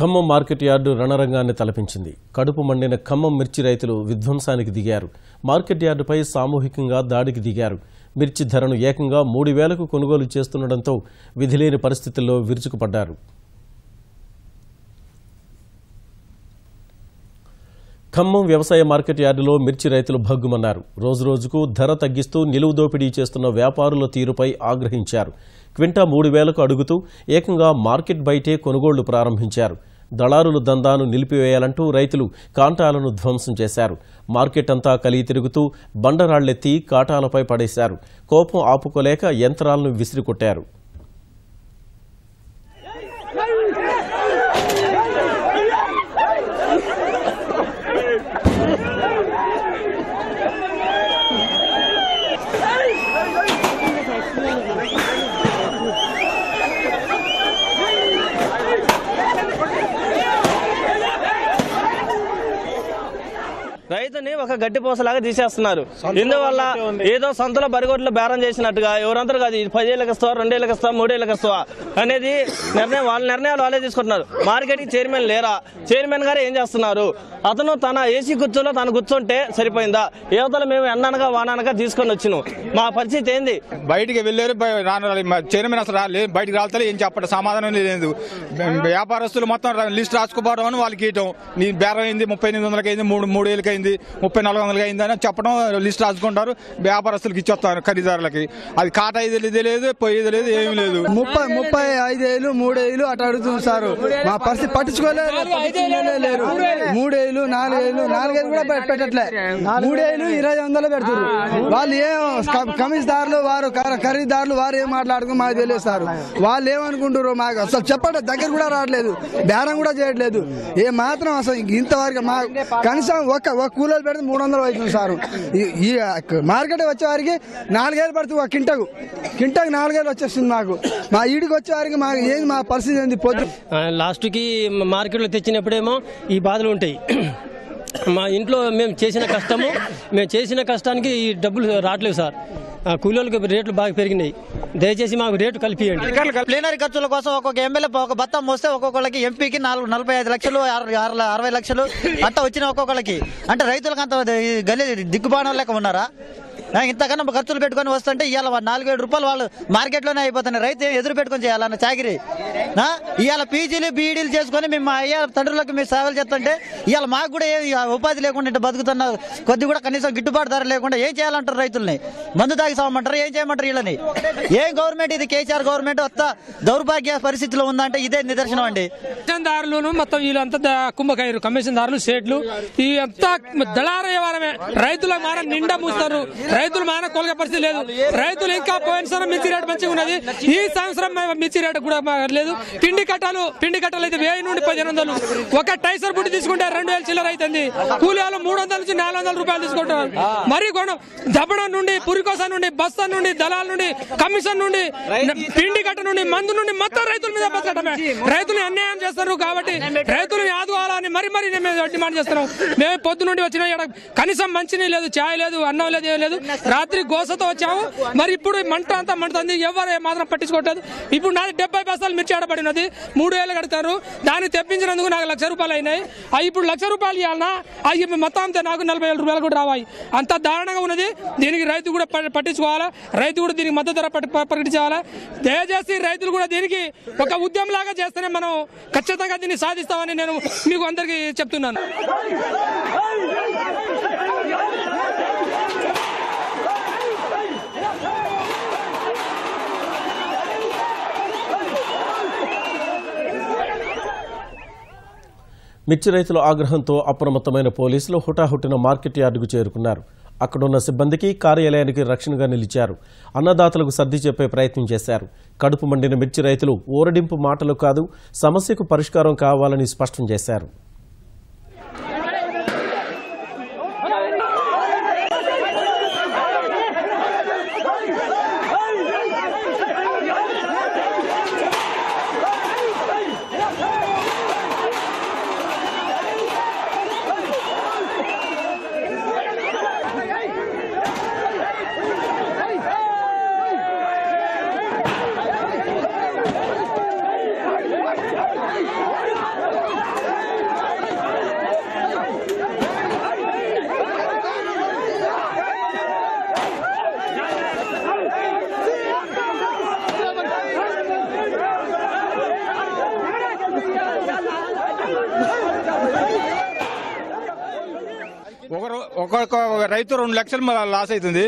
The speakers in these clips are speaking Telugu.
ఖమ్మం మార్కెట్ యార్డు రణరంగాన్ని తలపించింది. కడుపు మండిన ఖమ్మం మిర్చి రైతులు విధ్వంసానికి దిగారు. మార్కెట్ యార్డుపై సామూహికంగా దాడికి దిగారు. మిర్చి ధరను ఏకంగా 3,000కు కొనుగోలు చేస్తుండటంతో విధిలేని పరిస్థితుల్లో విరుచుకుపడ్డారు. ఖమ్మం వ్యవసాయ మార్కెట్ యార్డులో మిర్చి రైతులు భగ్గుమన్నారు. రోజురోజుకు ధర తగ్గిస్తూ నిలువు దోపిడీ చేస్తున్న వ్యాపారుల తీరుపై ఆగ్రహించారు. క్వింటా 3,000కు అడుగుతూ ఏకంగా మార్కెట్ బయటే కొనుగోళ్లు ప్రారంభించారు. దళారుల దందాను నిలిపివేయాలంటూ రైతులు కాంటాలను ధ్వంసం చేశారు. మార్కెట్ అంతా కలిగి తిరుగుతూ బండరాళ్లెత్తి కాటాలపై పడేశారు. కోపం ఆపుకోలేక యంత్రాలను విసిరికొట్టారు. రైతుని ఒక గడ్డి పోసలాగా తీసేస్తున్నారు. ఇందువల్ల ఏదో సంతలో బరిగొడ్లు బేరం చేసినట్టుగా ఎవరందరూ కాదు 10,000కి ఇస్తావా, 2,000కి ఇస్తావా, 3,000కి ఇస్తావా అనేది వాళ్ళ నిర్ణయాలు వాళ్ళే తీసుకుంటున్నారు. మార్కెట్కి చైర్మన్ లేరా? చైర్మన్ గారు ఏం చేస్తున్నారు? అతను తన ఏసీ కుర్చీలో తను కూర్చుంటే సరిపోయిందా? యువతలు మేము ఎన్ననగా వాననగా తీసుకొని వచ్చినాం. మా పరిస్థితి ఏంది? బయటికి వెళ్ళారు, చైర్మన్ అసలు బయటికి రాళ్తారు, ఏం చెప్పడం సమాధానం లేదు. వ్యాపారస్తులు మొత్తం లిస్ట్ రాసుకోవడం అని వాళ్ళకి ఇవ్వటం, నీ బేరం అయింది 38,000కి అయింది, 3,000కి అయింది, 34,000కి అయింది అని చెప్పడం, లిస్ట్ రాసుకుంటారు, వ్యాపారస్తులకు ఇచ్చేస్తారు ఖరీదారులకి. అది కాట ఇది లేదు, పోయేది లేదు, ఏమీ లేదు. 35,000 3,000 అటు అడుగుతుంది సార్. మా పరిస్థితి పట్టించుకోలేదు. 3,000 4,000 కూడా పెట్టట్లే. 3,000 2,500 పెడుతున్నారు. వాళ్ళు ఏం కమిషన్దారులు వారు ఖరీదారులు వారు ఏం మాట్లాడుకుని మాకు తెలియదు సార్. వాళ్ళు ఏమనుకుంటారు మాకు అసలు చెప్పండి, దగ్గర కూడా రావట్లేదు, బేరం కూడా చేయట్లేదు. ఏ మాత్రం అసలు ఇంతవరకు మా కనీసం ఒక కూలీలు పెడితే 300 అవుతుంది సార్. ఈ మార్కెట్ వచ్చే వారికి 4,000 పడుతుంది. ఒక కింటకు 4,000 వచ్చేస్తుంది మాకు. మా ఈడికి వచ్చే వారికి మాకు ఏంది మా పరిస్థితి ఏంది? పొద్దు లాస్ట్కి మార్కెట్లో తెచ్చినప్పుడేమో ఈ బాధలు ఉంటాయి. మా ఇంట్లో మేము చేసిన కష్టానికి ఈ డబ్బులు రావట్లేదు సార్. కూలీలకు రేట్లు బాగా పెరిగినాయి. దయచేసి మాకు రేటు కలిపియండి. ప్లీనరీ ఖర్చుల కోసం ఒక్కొక్క ఎమ్మెల్యే ఒక బత్తం మోస్తే ఒక్కొక్కరికి ఎంపీకి 45 లక్షలు 60 లక్షలు అంతా వచ్చిన ఒక్కొక్కరికి. అంటే రైతులకు అంత గల్లీ దిక్కుబాణం లెక్క ఉన్నారా? ఇంతకన్నా ఖర్చులు పెట్టుకొని వస్తుంటే ఇవాళ 4,000 రూపాయలు వాళ్ళు మార్కెట్లోనే అయిపోతున్నాయి. రైతు ఎదురు పెట్టుకొని చేయాలన్న చాకిరి. ఇవాళ పీజీలు బీఈడీలు చేసుకొని మేము మా అయ్యా తండ్రులకు మేము సేవలు చేస్తుంటే ఇవాళ మాకు కూడా ఉపాధి లేకుండా ఇంత బతుకుతున్న కొద్ది కూడా కనీసం గిట్టుబాటు ధర లేకుండా ఏం చేయాలంటారు? రైతుల్ని మందు తాగి సావమంటారు, ఏం చేయమంటారు? వీళ్ళని ఏం గవర్నమెంట్ ఇది? కేసీఆర్ గవర్నమెంట్ వస్తా దౌర్భాగ్య పరిస్థితిలో ఉందంటే ఇదే నిదర్శనం అండి. కమిషన్దారులు మొత్తం వీళ్ళంతా కుంభకాయరు, కమిషన్దారులు, సేట్లు, ఈ అంతా దళార వ్యవహారమే. రైతుల మాన నిండా మూస్తారు. రైతులు మాన కొలగే పరిస్థితి లేదు. రైతులు ఇంకా పోయిన సంవత్సరం మిర్చి రేటు మంచిగా ఉన్నది, ఈ సంవత్సరం మిర్చి రేటు కూడా లేదు. పిండి కట్టలు అయితే 1000 నుండి 1,500. ఒక టైసర్ బుట్టి తీసుకుంటే 2,000 చిల్లర అవుతుంది. కూలీలు 300 నుంచి 400 రూపాయలు తీసుకుంటారు. మరి దబ్బడం నుండి, పురికోస నుండి, బస్తా నుండి, దళాల నుండి, కమిషన్ నుండి, పిండి కట్ట నుండి, మందు నుండి మొత్తం రైతుల మీద బతకటమే. రైతులు అన్యాయం చేస్తారు కాబట్టి రైతులను ఆదుకోవాలని మరి మేము డిమాండ్ చేస్తున్నాం. మేము పొద్దు నుండి వచ్చిన కనీసం మంచినీళ్ళు లేదు, ఛాయ్ లేదు, అన్నం లేదు, ఏం లేదు. రాత్రి గోసతో వచ్చాము. మరి ఇప్పుడు మంట అంతా మండుతుంది, ఎవరు మాత్రం పట్టించుకోవట్లేదు. ఇప్పుడు నాది 70 బస్తాలు మిర్చి ఆడబడినది, 3,000 కడతారు. దాన్ని తెప్పించినందుకు నాకు 1,00,000 రూపాయలు అయినాయి. ఇప్పుడు 1,00,000 రూపాయలు ఇవ్వాలన్నా అవి మొత్తం అంతే నాకు 40,000 రూపాయలు కూడా రావాయి. అంత దారుణంగా ఉన్నది. దీనికి రైతు కూడా పట్టించుకోవాలా, రైతు కూడా దీనికి మద్దతు ధర ప్రకటించాలా. దయచేసి రైతులు కూడా దీనికి ఒక ఉద్యమం లాగా చేస్తేనే మనం ఖచ్చితంగా దీన్ని సాధిస్తామని నేను మీకు అందరికీ చెప్తున్నాను. మిర్చి రైతుల ఆగ్రహంతో అప్రమత్తమైన పోలీసులు హుటాహుటిన మార్కెట్ యార్డుకు చేరుకున్నారు. అక్కడున్న సిబ్బందికి, కార్యాలయానికి రక్షణగా నిలిచారు. అన్నదాతలకు సర్ది చెప్పే ప్రయత్నం చేశారు. కడుపు మండిన మిర్చి రైతులు ఊరడింపు మాటలు కాదు, సమస్యకు పరిష్కారం కావాలని స్పష్టం చేశారు. ఒక్కొక్క రైతు 2 లక్షలు లాస్ అవుతుంది.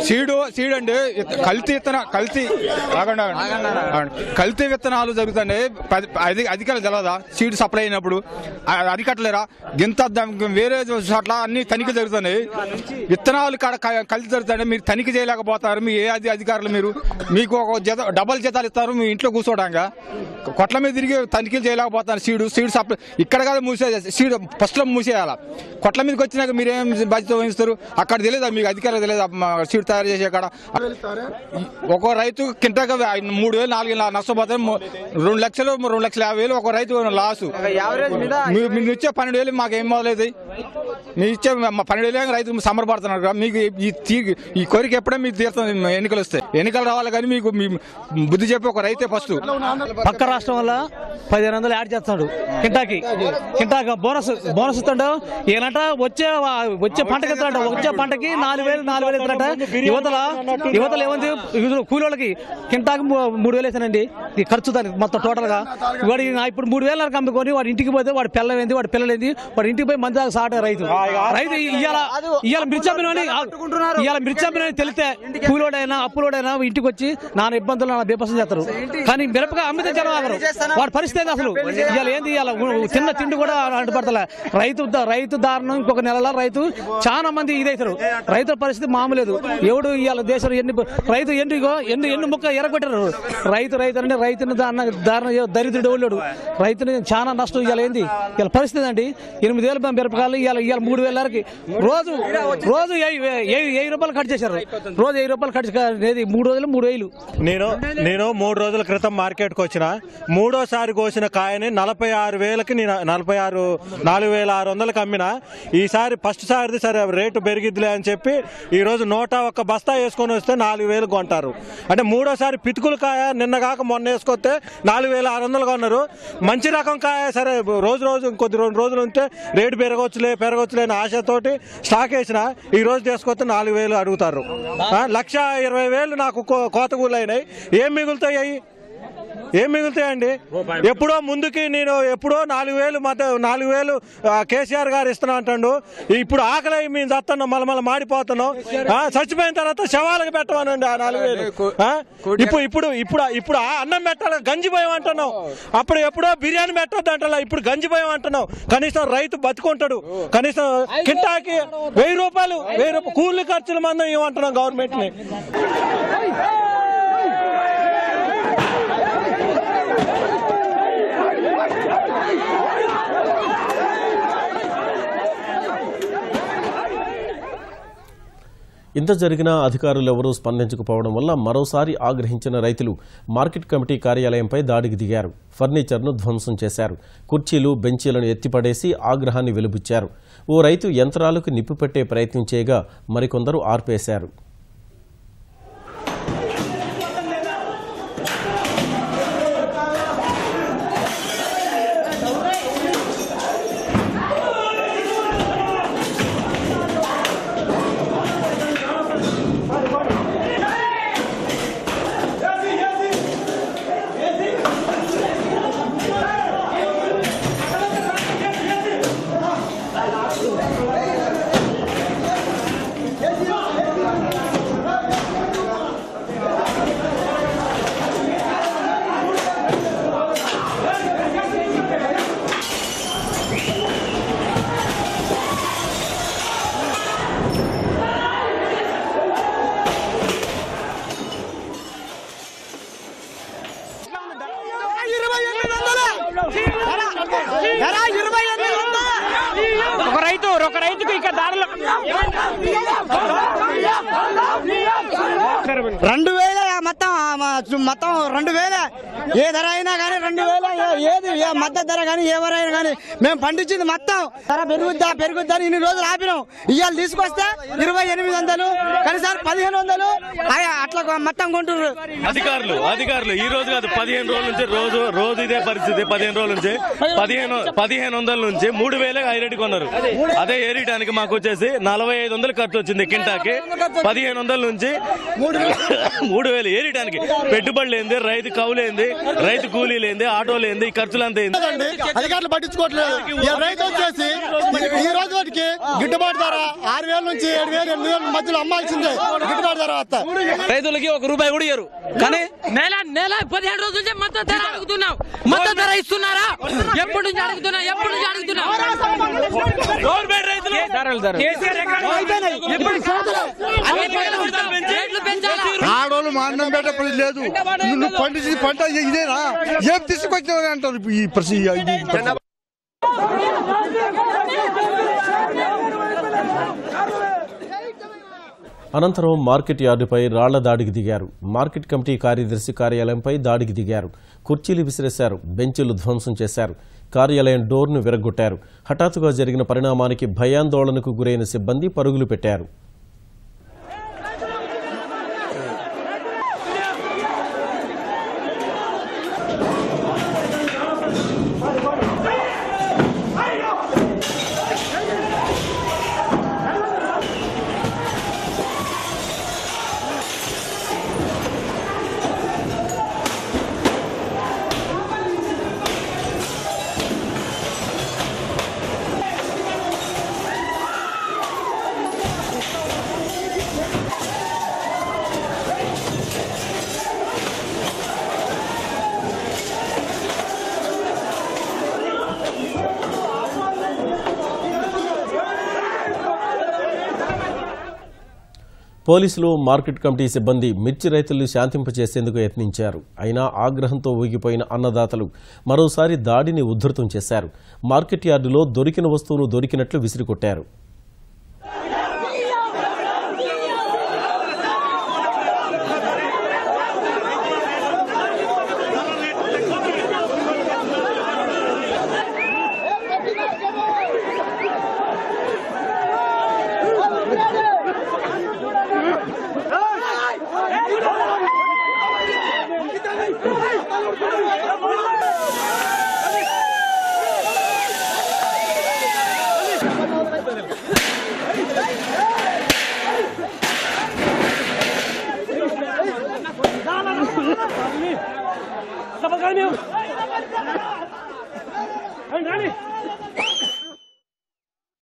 సీడ్ అండి కల్తీ విత్తనాలు జరుగుతున్నాయి. అధికారులు తెలవదా సీడ్ సప్లై అయినప్పుడు అరికట్టలేరా? గింత వేరే చోట్ల అన్ని తనిఖీ జరుగుతున్నాయి. విత్తనాలు కల్తీ జరుగుతున్నాయి. మీరు తనిఖీ చేయలేకపోతారు. మీ ఏ అధికారులు మీకు ఒక డబల్ జీతాలు ఇస్తారు. మీ ఇంట్లో కూర్చోవడానికి కొట్ల మీద తిరిగి తనిఖీలు చేయలేకపోతారు. సీడ్ సప్లై ఇక్కడ కాదు సీడ్ ఫస్ట్ లో మూసేయాలా. కొట్ల మీదకి వచ్చినాక మీరేం బాధ్యత వహిస్తారు? అక్కడ తెలియదా మీకు? అధికారులు తెలియదా సీడ్ తయారు చేసే కాడ? ఒక రైతు కింటగా 3,000 4,000 నష్టపోతారు. 2 లక్షలు 2,50,000 ఒక రైతు లాసు. మీరు ఇచ్చే 12,000 మాకేం మొదలవుతాయి? మీరు ఇచ్చే 12,000 రైతు సమరపడుతున్నారు. మీకు ఈ కోరిక ఎప్పుడే మీకు తీరుతుంది. ఎన్నికలు వస్తాయి. ఎన్నికలు రావాలి కానీ మీకు బుద్ధి చెప్పి ఒక రైతే ఫస్ట్. పక్క రాష్ట్రం వల్ల 1,500 యాడ్ చేస్తాడు కింటాకి బోనస్ ఇస్తాడు. ఏనంట వచ్చే పంటకి ఇస్తాడు. వచ్చే పంటకి 4,000 ఇస్తారట. యువతలు ఏమంది కూలోళ్ళకి కింటాకి 3,000 వేసానండి. ఈ ఖర్చు దానికి మొత్తం టోటల్ గా. వాడి ఇప్పుడు 3,000 అమ్ముకొని వాడి ఇంటికి పోతే వాడి పిల్లలేంది వాడి పిల్లలేంది వాడి ఇంటికి పోయి మంది సాట రైతు ఇవాళ మిర్చమ్మినని తెలితే కూలోడైనా అప్పులోడైనా ఇంటికి వచ్చి నాన్న ఇబ్బందులు నా బేపసం చేస్తారు. కానీ మిరపగా అమ్మితే జనం ఆగరు. వాడి పరిస్థితి ఏంది అసలు? ఇవాళ ఏంది? ఇవాళ తిన్న తిండి కూడా అంటుపడతలే. రైతు దారుణం. ఇంకొక నెలలో రైతు చాలా మంది ఇదవుతారు. రైతుల పరిస్థితి మామూలేదు. ఎవడు ఇవాళ దేశం రైతు ఎన్ని ముక్క ఎరగొట్టారు. రైతు అంటే రైతుని దారుణ దరిద్రుడు ఎవడు రైతుని చాలా నష్టం. ఇవాళ ఏంది ఇవాళ పరిస్థితి అండి? 8,000 మిరపకాయలు ఇవాళ 3,000కి రోజు 1,000 రూపాయలు కట్ చేశారు. రోజు 1,000 రూపాయలు కట్ 3 రోజులు 3,000. నేను 3 రోజుల క్రితం మార్కెట్కి వచ్చిన మూడోసారి కోసిన కాయని 46,000కి 4,600కి అమ్మిన. ఈసారి ఫస్ట్ సారిది సరే రేటు పెరిగిద్దిలే అని చెప్పి ఈ రోజు 101 బస్తా వేసుకొని వస్తే 4,000 కొంటారు. అంటే మూడోసారి పితుకుల కాయ నిన్న కాక మొన్న వేసుకొస్తే 4,600 కొన్నారు. మంచి రకం కాయ సరే రోజు ఇంకొద్ది 2 రోజులు ఉంటే రేటు పెరగొచ్చులే అని ఆశతోటి స్టాక్ వేసిన ఈ రోజు తీసుకొస్తే 4,000 అడుగుతారు. 1,20,000 నాకు కోత కూలు అయినాయి. ఏం మిగులుతాయండి? ఎప్పుడో ముందుకి నేను ఎప్పుడో 4,000 కేసీఆర్ గారు ఇస్తున్నా అంటాడు. ఇప్పుడు ఆకలి మేము చస్తున్నాం, మళ్ళీ మాడిపోతున్నాం. చచ్చిపోయిన తర్వాత శవాలకు పెట్టమనండి ఆ 4,000. ఇప్పుడు అన్నం పెట్టాలి గంజిపోయాం అంటున్నాం. అప్పుడు ఎప్పుడో బిర్యానీ పెట్టొద్దు అంటా. ఇప్పుడు గంజిపోయాం అంటున్నాం. కనీసం రైతు బతుకుంటాడు. కనీసం కింటాకి 1,000 రూపాయలు కూలి ఖర్చుల మందం ఇవ్వమంటున్నాం గవర్నమెంట్ ని. ఇంత జరిగినా అధికారులు ఎవరూ స్పందించకపోవడం వల్ల మరోసారి ఆగ్రహించిన రైతులు మార్కెట్ కమిటీ కార్యాలయంపై దాడికి దిగారు. ఫర్నిచర్ను ధ్వంసం చేశారు. కుర్చీలు బెంచీలను ఎత్తిపడేసి ఆగ్రహాన్ని వెలుబుచ్చారు. ఓ రైతు యంత్రాలకు నిప్పు పెట్టే ప్రయత్నం చేయగా మరికొందరు ఆర్పేశారు. ఒక రైతుకు ఇక్కడ దారిలో 2,000 మొత్తం 2,000 ఏ ధర అయినా కానీ 2,000 ఏది మద్దతు ధర కానీ ఎవరైనా కానీ మేము పండించింది మొత్తం ధర పెరుగుద్దా ఇన్ని రోజులు ఆపినాం. ఇవాళ తీసుకొస్తే 2,800 కనీసం 1,500 అట్లా మొత్తం కొంటున్నారు అధికారులు. ఈ రోజు కాదు 15 రోజుల నుంచి రోజు ఇదే పరిస్థితి. 15 రోజుల నుంచి 1,500 నుంచి 3,000 హైరేట్ కొన్నారు. అదే ఏరియడానికి మాకు వచ్చేసి 4,500 ఖర్చు వచ్చింది. కింటాకి 1,500 నుంచి 3,000 ఏరియడానికి పెట్టుబడి లేనిది, రైతు కౌలేంది, రైతు కూలీ లేనిది, ఆటో లేనిది, ఈ ఖర్చులంతా అధికారులు పట్టించుకోవట్లేదు. రైతు వచ్చేసి ఈ రోజు వాటికి గిట్టుబాటు ధర 6,000 నుంచి 7,000, 8,000 మధ్యలో అమ్మాల్సిందే. గిట్టుబాటు ధర వస్తా రైతులకి ₹1 కూడా ఇయ్యరు. కానీ నెల 17 రోజుల నుంచి మద్దతు ధర అడుగుతున్నాం. మద్దతు ధర ఇస్తున్నారా? ఎప్పటి నుంచి అడుగుతున్నా? గవర్నమెంట్ రైతులు ఆడోళ్ళు మా అన్నం పెట్ట లేదు. నువ్వు పండించి పంట ఇదేనా? ఏం తీసుకొచ్చావని అంటారు ఈ అనంతరం మార్కెట్ యార్డుపై రాళ్ల దాడికి దిగారు. మార్కెట్ కమిటీ కార్యదర్శి కార్యాలయంపై దాడికి దిగారు. కుర్చీలు విసిరేశారు, బెంచీలు ధ్వంసం చేశారు, కార్యాలయం డోర్ను విరగొట్టారు. హఠాత్తుగా జరిగిన పరిణామానికి భయాందోళనకు గురైన సిబ్బంది పరుగులు పెట్టారు. పోలీసులు, మార్కెట్ కమిటీ సిబ్బంది మిర్చి రైతులను శాంతింపచేసేందుకు యత్నించారు. అయినా ఆగ్రహంతో ఊగిపోయిన అన్నదాతలు మరోసారి దాడిని ఉధృతం చేశారు. మార్కెట్ యార్డులో దొరికిన వస్తువును దొరికినట్లు విసిరికొట్టారు.